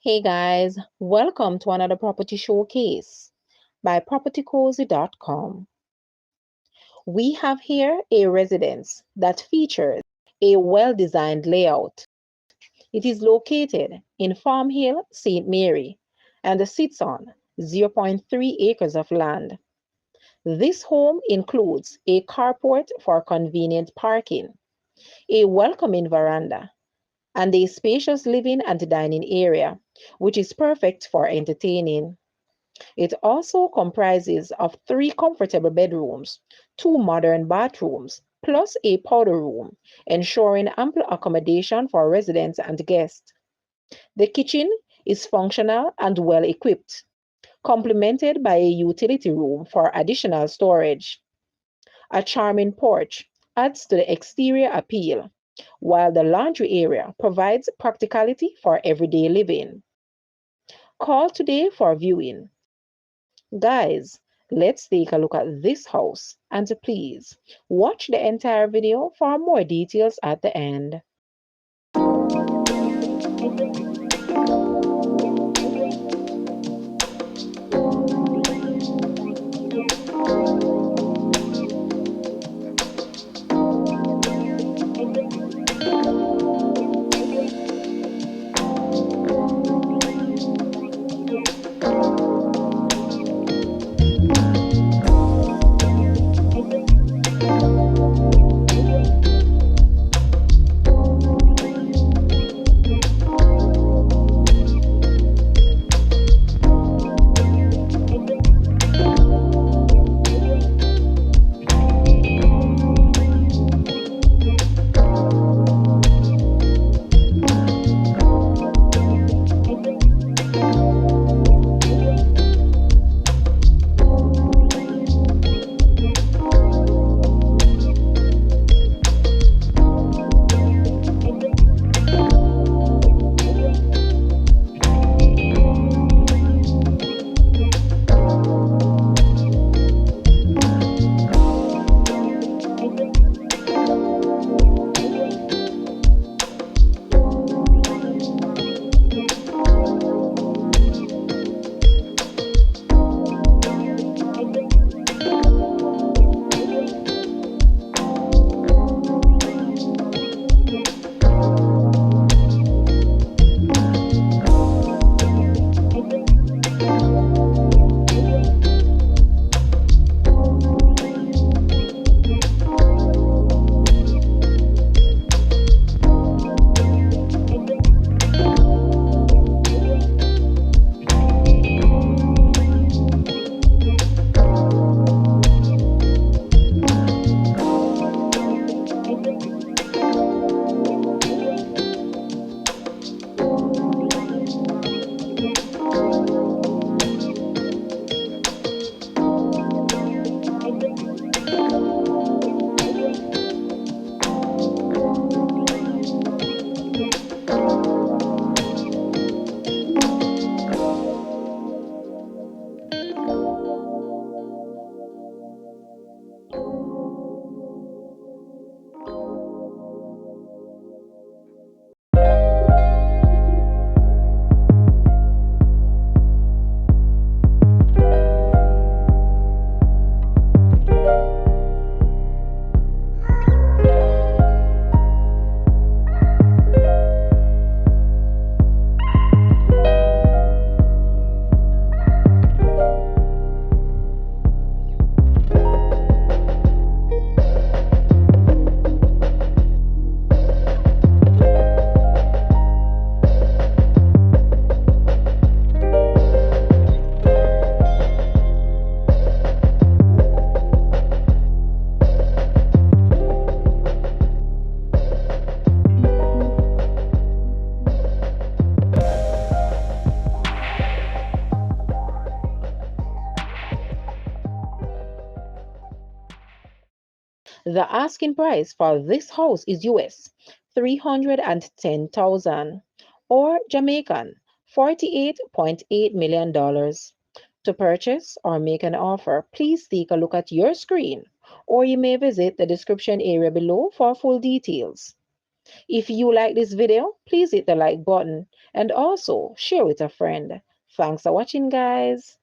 Hey guys, welcome to another property showcase by propertycozy.com. We have here a residence that features a well-designed layout. It is located in Farm Hill, St. Mary, and sits on zero point 0.3 acres of land. This home includes a carport for convenient parking, a welcoming veranda, and a spacious living and dining area, which is perfect for entertaining. It also comprises of 3 comfortable bedrooms, 2 modern bathrooms, plus a powder room, ensuring ample accommodation for residents and guests. The kitchen is functional and well equipped, complemented by a utility room for additional storage. A charming porch adds to the exterior appeal, while the laundry area provides practicality for everyday living. Call today for viewing. Guys, let's take a look at this house and please watch the entire video for more details at the end. The asking price for this house is US 310,000 or Jamaican $48.8 million. To purchase or make an offer, please take a look at your screen or you may visit the description area below for full details. If you like this video, please hit the like button and also share with a friend. Thanks for watching, guys.